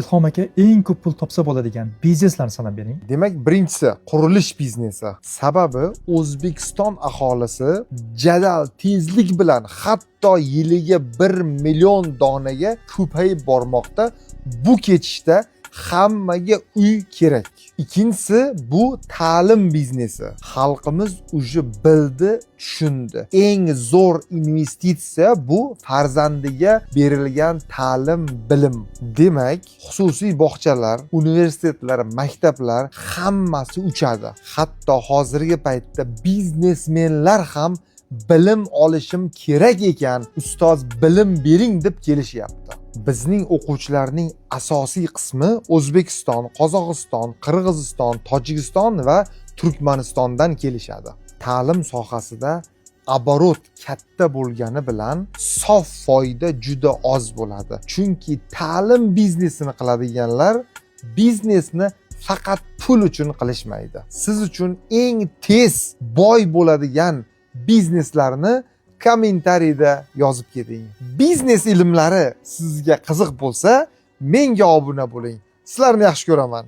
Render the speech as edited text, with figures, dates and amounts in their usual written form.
Ilhom aka, eng ko'p pul topsa bo'ladigan bizneslarni sanab bering. Demak, birinchisi qurilish biznesi. Sababi O'zbekiston aholisi jadal tezlik bilan hatto yiliga 1 million donaga ko'payib bormoqda. Bu ketishda hammaga uy kerak. Ikkinchisi bu ta'lim biznesi. Xalqimiz уже bildi, tushundi. Eng zo'r investitsiya bu farzandiga berilgan ta'lim, bilim. Demak, xususiy bog'chalar, universitetlar, maktablar hammasi uchadi. Hatto hozirgi paytda biznesmenlar ham bilim olishim kerak ekan, ustoz bilim bering deb kelishyapti. Bizning o'quvchilarning asosiy qismi O'zbekiston, Qozog'iston, Qirg'iziston, Tojikiston va Turkmanistondan kelishadi. Ta'lim sohasida оборот katta bo'lgani bilan sof foyda juda oz bo'ladi. Chunki ta'lim biznesini qiladiganlar biznesni faqat pul uchun qilishmaydi. Siz uchun eng tez boy bo'ladigan bizneslarni kommentariyda yozib keting. Biznes ilmlari sizga qiziq bo'lsa, menga obuna bo'ling. Sizlarni yaxshi ko'raman.